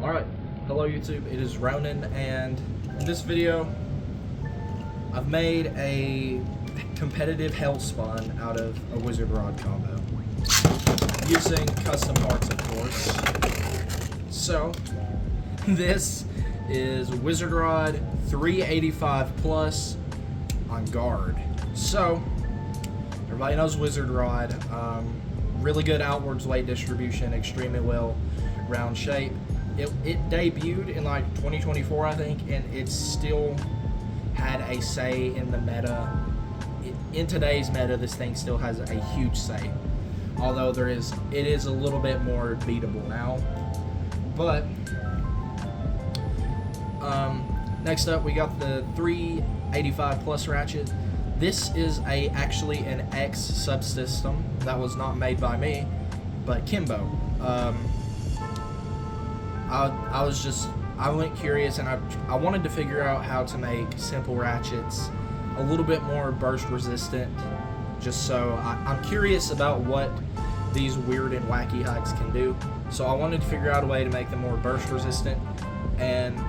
Alright, hello YouTube, it is Ronan, and in this video I've made a competitive HELLSPAWN out of a Wizard Rod combo using custom parts, of course. So this is Wizard Rod 385 plus on guard. So everybody knows Wizard Rod, really good outwards weight distribution, extremely well round shape. It debuted in like 2024, I think, and it still had a say in the meta. In today's meta, this thing still has a huge say, although it is a little bit more beatable now. But next up, we got the 385 plus ratchet. This is actually an X subsystem that was not made by me, but Kimbo. I went curious, and I wanted to figure out how to make simple ratchets a little bit more burst resistant, just so I'm curious about what these weird and wacky hikes can do. So I wanted to figure out a way to make them more burst resistant, and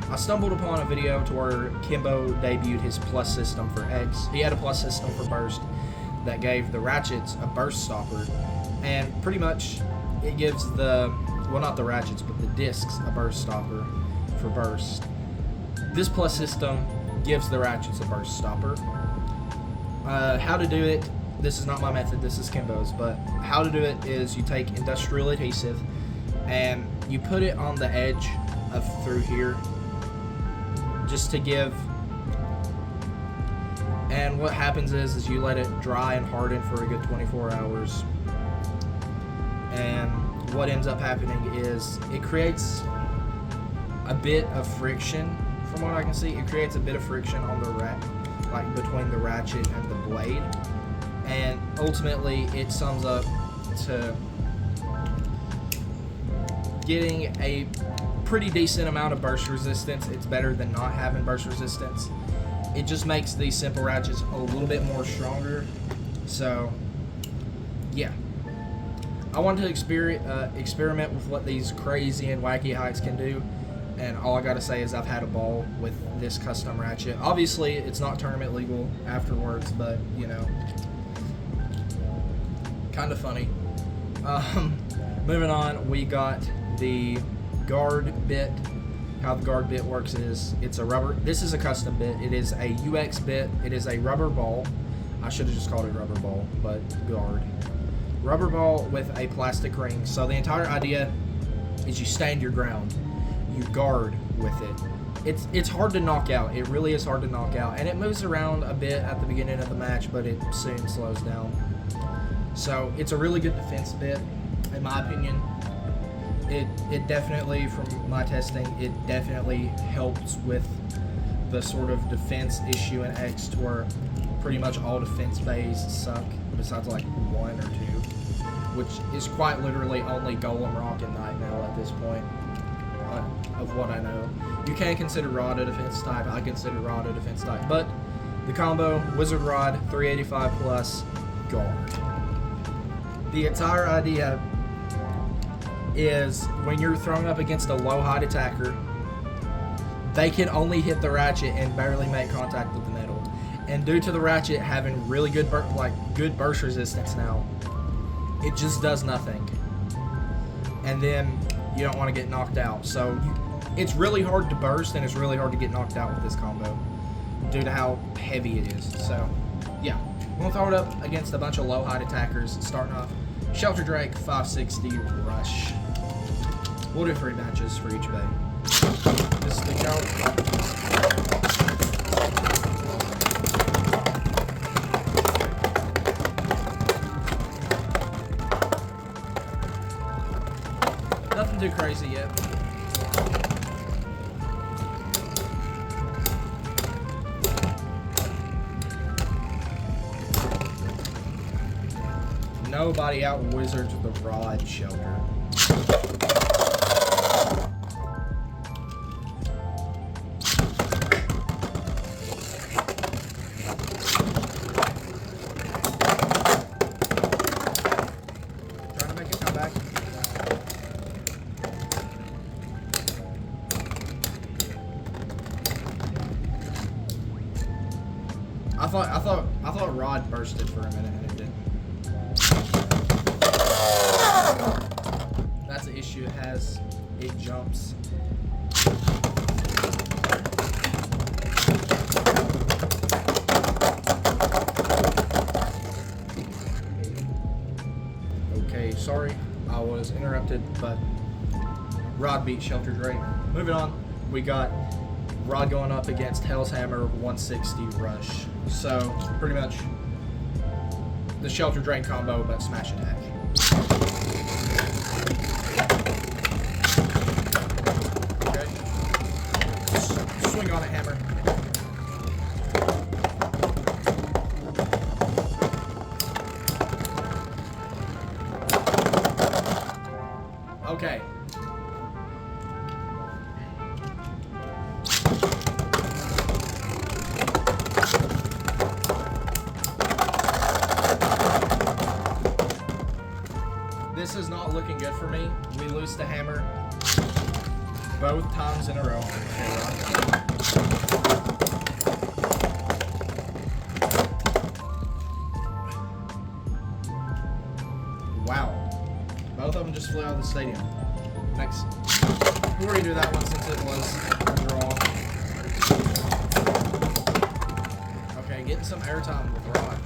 I stumbled upon a video to where Kimbo debuted his plus system for X. He had a plus system for burst that gave the ratchets a burst stopper, and pretty much it gives well, not the ratchets, but the discs a burst stopper for burst. This plus system gives the ratchets a burst stopper. How to do it, this is not my method, this is Kimbo's, but how to do it is you take industrial adhesive and you put it on the edge of through here, just to give, and what happens is you let it dry and harden for a good 24 hours, and what ends up happening is it creates a bit of friction. From what I can see, it creates a bit of friction on the like between the ratchet and the blade, and ultimately it sums up to getting a pretty decent amount of burst resistance. It's better than not having burst resistance. It just makes these simple ratchets a little bit more stronger. So yeah, I wanted to experiment with what these crazy and wacky hikes can do, and all I gotta say is I've had a ball with this custom ratchet. Obviously, it's not tournament legal afterwards, but you know, kind of funny. Moving on, we got the guard bit. How the guard bit works is it's a rubber. This is a custom bit. It is a UX bit. It is a rubber ball. I should have just called it rubber ball, but guard. Rubber ball with a plastic ring. So the entire idea is you stand your ground, you guard with it. It's hard to knock out. It really is hard to knock out, and it moves around a bit at the beginning of the match, but it soon slows down. So it's a really good defense bit, in my opinion. It definitely, from my testing, it definitely helps with the sort of defense issue in X, to where pretty much all defense bays suck, besides like one or two, which is quite literally only Golem, Rock, and Nightmail at this point, of what I know. You can consider Rod a defense type. I consider Rod a defense type, but the combo, Wizard Rod 385 plus guard. The entire idea is when you're thrown up against a low height attacker, they can only hit the ratchet and barely make contact with the metal. And due to the ratchet having really good good burst resistance now, it just does nothing. And then you don't want to get knocked out. So it's really hard to burst, and it's really hard to get knocked out with this combo due to how heavy it is. So yeah, we'll throw it up against a bunch of low height attackers. Starting off, Shelter Drake 560 Rush. We'll do 3 matches for each bay. This is the count. Nothing too crazy yet. Nobody out wizards the Rod Shelter. thought rod bursted for a minute and it didn't. That's the issue. It jumps. Okay, sorry, I was interrupted, but rod beat Shelter Drake. Moving on, we got rod going up against Hell's Hammer 160 Rush. So pretty much the Shelter Drain combo, but smash attack. Okay. Swing on it, hammer. Okay. This is not looking good for me. We lose the hammer both times in a row. Wow. Both of them just flew out of the stadium. Next. We'll redo that one since it was a draw. Okay, getting some airtime with Rod.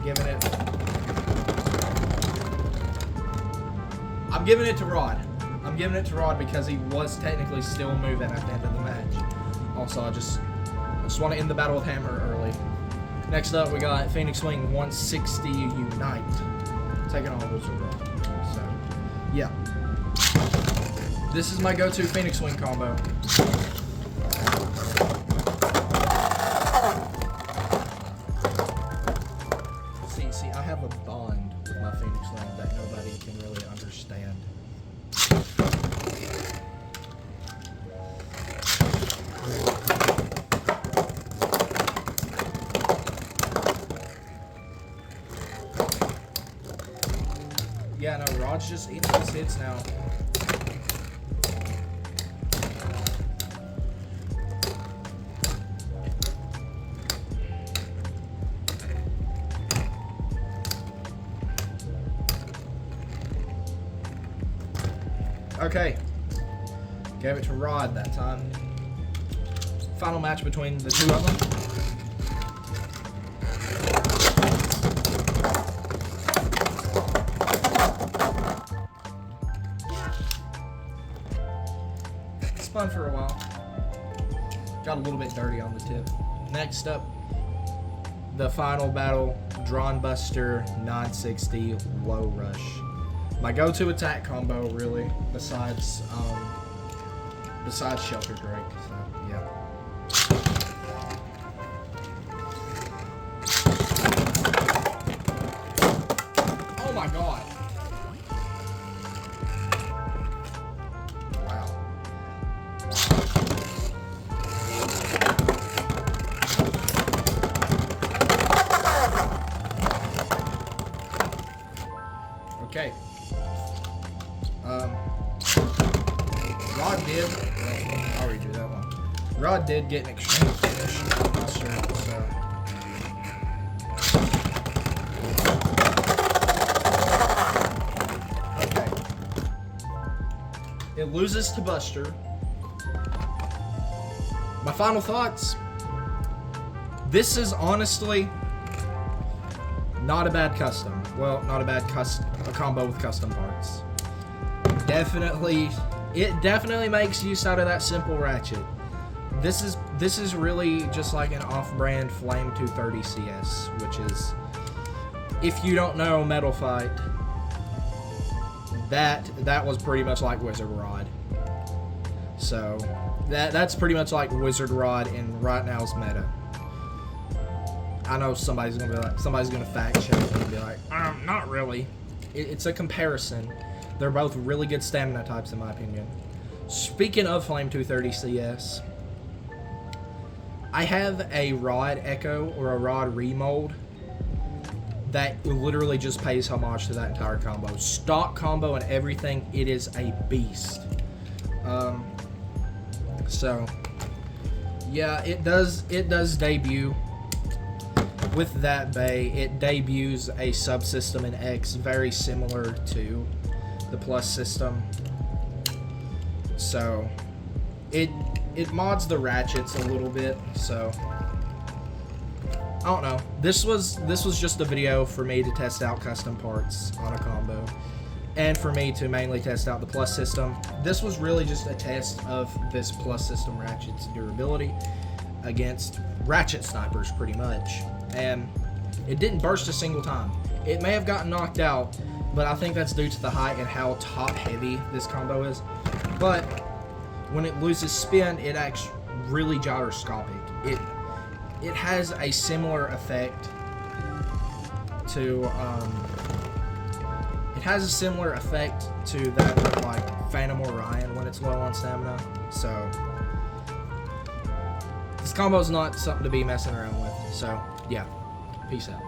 Giving it. I'm giving it to Rod. I'm giving it to Rod because he was technically still moving at the end of the match. Also, I just want to end the battle with Hammer early. Next up, we got Phoenix Wing 160 Unite. Taking on Wizard Rod. So, yeah. This is my go-to Phoenix Wing combo. See, I have a bond with my Phoenix Wing that nobody can really understand. Yeah, no, Rod's just eating his hits now. Okay, gave it to Rod that time. Final match between the two of them. Spun for a while. Got a little bit dirty on the tip. Next up, the final battle, Drawn Buster 960 Low Rush. My go-to attack combo, really, besides Shelter Drake. So yeah. Oh my god! Wow. Okay. Rod did. I'll redo that one. Rod did get an extreme finish. So. Okay. It loses to Buster. My final thoughts. This is honestly not a bad custom. Well, not a bad a combo with custom parts. It definitely makes use out of that simple ratchet. This is really just like an off-brand Flame 230 CS, which is, if you don't know Metal Fight, that was pretty much like Wizard Rod. So that's pretty much like Wizard Rod in right now's meta. I know somebody's gonna fact check and be like, not really. It's a comparison. They're both really good stamina types in my opinion. Speaking of Flame 230 CS, I have a Rod Echo or a Rod Remold that literally just pays homage to that entire combo. Stock combo and everything, it is a beast. So yeah, it does debut with that bay. It debuts a subsystem in X very similar to the Plus system. So it mods the ratchets a little bit. So I don't know. This was just a video for me to test out custom parts on a combo, and for me to mainly test out the Plus system. This was really just a test of this Plus system ratchet's durability against ratchet snipers, pretty much. And it didn't burst a single time. It may have gotten knocked out, but I think that's due to the height and how top heavy this combo is. But when it loses spin, it acts really gyroscopic. It has a similar effect to that of like Phantom Orion when it's low on stamina. So this combo is not something to be messing around with. So yeah, peace out.